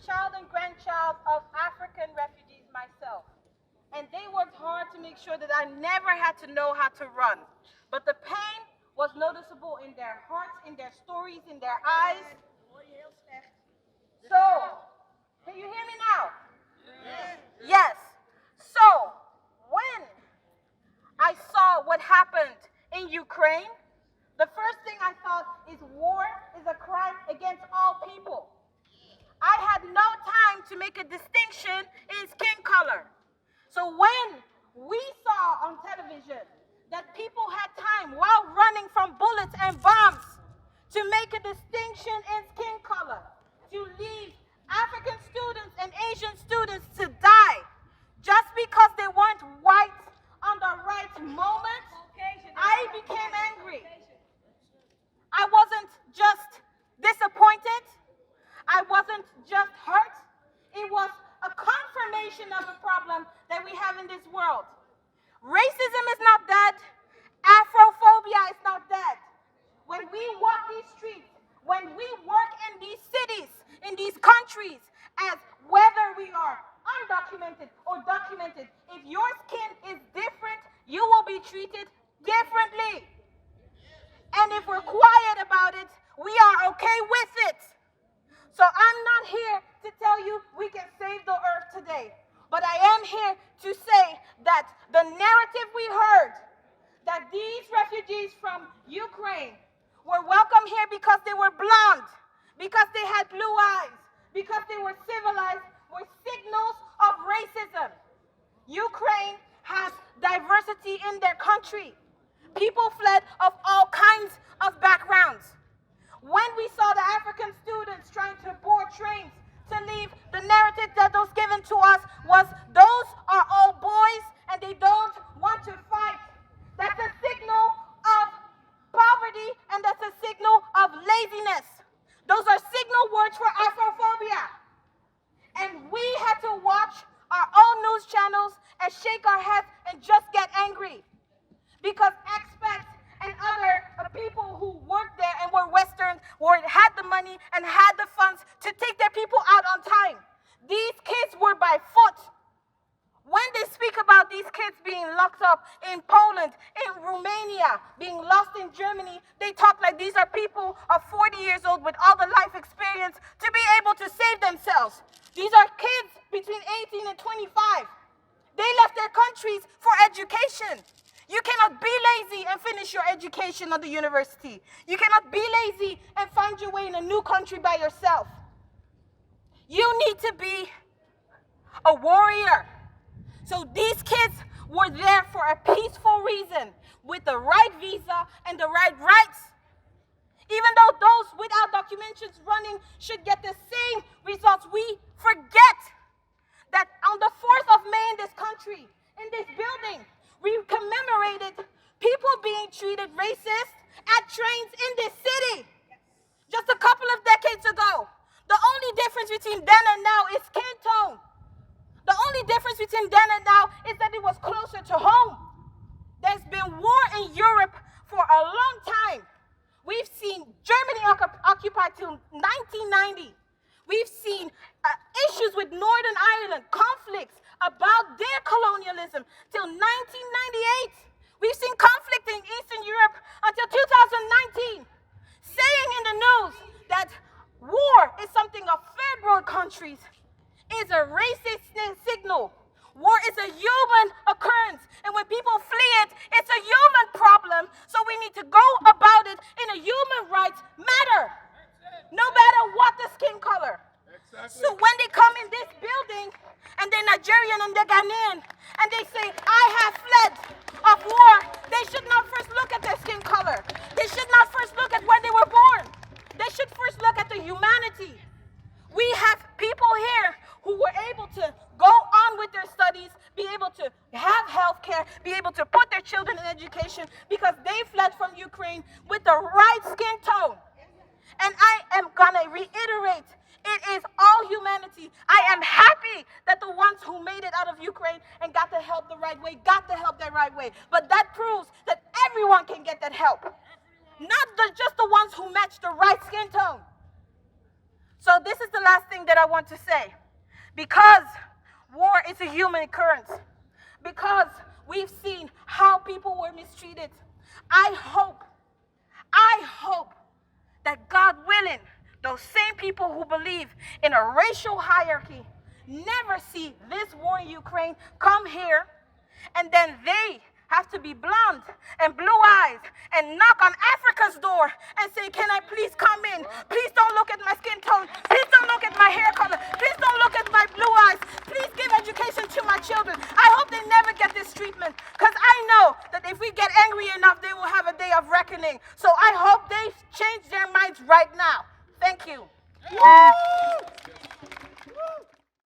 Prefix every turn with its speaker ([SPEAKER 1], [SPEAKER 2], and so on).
[SPEAKER 1] child and grandchild of African refugees myself. And they worked hard to make sure that I never had to know how to run. But the pain was noticeable in their hearts, in their stories, in their eyes. So, can you hear me now? Yes. So, when I saw what happened in Ukraine, the first thing I thought is war is a crime against all people. I had no time to make a distinction in skin color. So when we saw on television that people had time while running from bullets and bombs to make a distinction in skin color, to leave African students and Asian students to die just because they weren't white on the right moment, I became angry. I wasn't just disappointed. I wasn't just hurt. It was a confirmation of the problem that we have in this world. Racism is not dead. Afrophobia is not dead. When we walk these streets, when we work in these cities, in these countries, as whether we are undocumented or documented, if your skin is different, you will be treated differently. And if we're quiet about it, we are okay with it. So I'm not here to tell you we can save the earth today. But I am here to say that the narrative we heard, that these refugees from Ukraine were welcome here because they were blonde, because they had blue eyes, because they were civilized, were signals of racism. Ukraine has diversity in their country. People fled of all kinds of backgrounds. When we saw the African students trying to board trains to leave, the narrative that was given to us was those are all boys and they don't want to fight. That's a signal of poverty and that's a signal of laziness. Those are signal words for Afrophobia. And we had to watch our own news channels and shake our heads and just get angry. Because expats and other people who worked there and were Western had the money and had the funds to take their people out on time. These kids were by foot. When they speak about these kids being locked up in Poland, in Romania, being lost in Germany, they talk like these are people of 40 years old with all the life experience to be able to save themselves. These are kids between 18 and 25. They left their countries for education. You cannot be lazy and finish your education at the university. You cannot be lazy and find your way in a new country by yourself. You need to be a warrior. So these kids were there for a peaceful reason, with the right visa and the right rights. Even though those without documentations running should get the same results, we forget that on the 4th of May in this country, in this building, we commemorated people being treated racist at trains in this city just a couple of decades ago. The only difference between then and now is skin tone. The only difference between then and now is that it was closer to home. There's been war in Europe for a long time. We've seen Germany occupied till 1990. We've seen issues with Northern Ireland, conflicts about their colonialism till 1998. We've seen conflict in Eastern Europe until 2019. Saying in the news that war is something of third world countries is a racist signal. War is a human occurrence, and when people flee it, it's a human problem, so we need to go about it in a human rights matter, no matter what the skin color. So when they come in this building, and they're Nigerian and they're Ghanaian, and they say, I have fled of war, they should not first look at their skin color. They should not first look at where they were born. They should first look at the humanity. We have people here who were able to go on with their studies, be able to have health care, be able to put their children in education because they fled from Ukraine with the right skin tone. And I am going to reiterate, it is all humanity. I am happy that the ones who made it out of Ukraine and got the help the right way, got the help the right way. But that proves that everyone can get that help. Not just the ones who match the right skin tone. So this is the last thing that I want to say. Because war is a human occurrence, because we've seen how people were mistreated, I hope that God willing, those same people who believe in a racial hierarchy never see this war in Ukraine come here, and then they have to be blonde and blue eyes and knock on Africa's door and say, can I please come in? Please don't look at my skin tone. Please don't look at my hair color. Please don't look at my blue eyes. Please give education to my children. I hope they never get this treatment, because I know that if we get angry enough, they will have a day of reckoning. So I hope they change their minds right now. Thank you. Woo!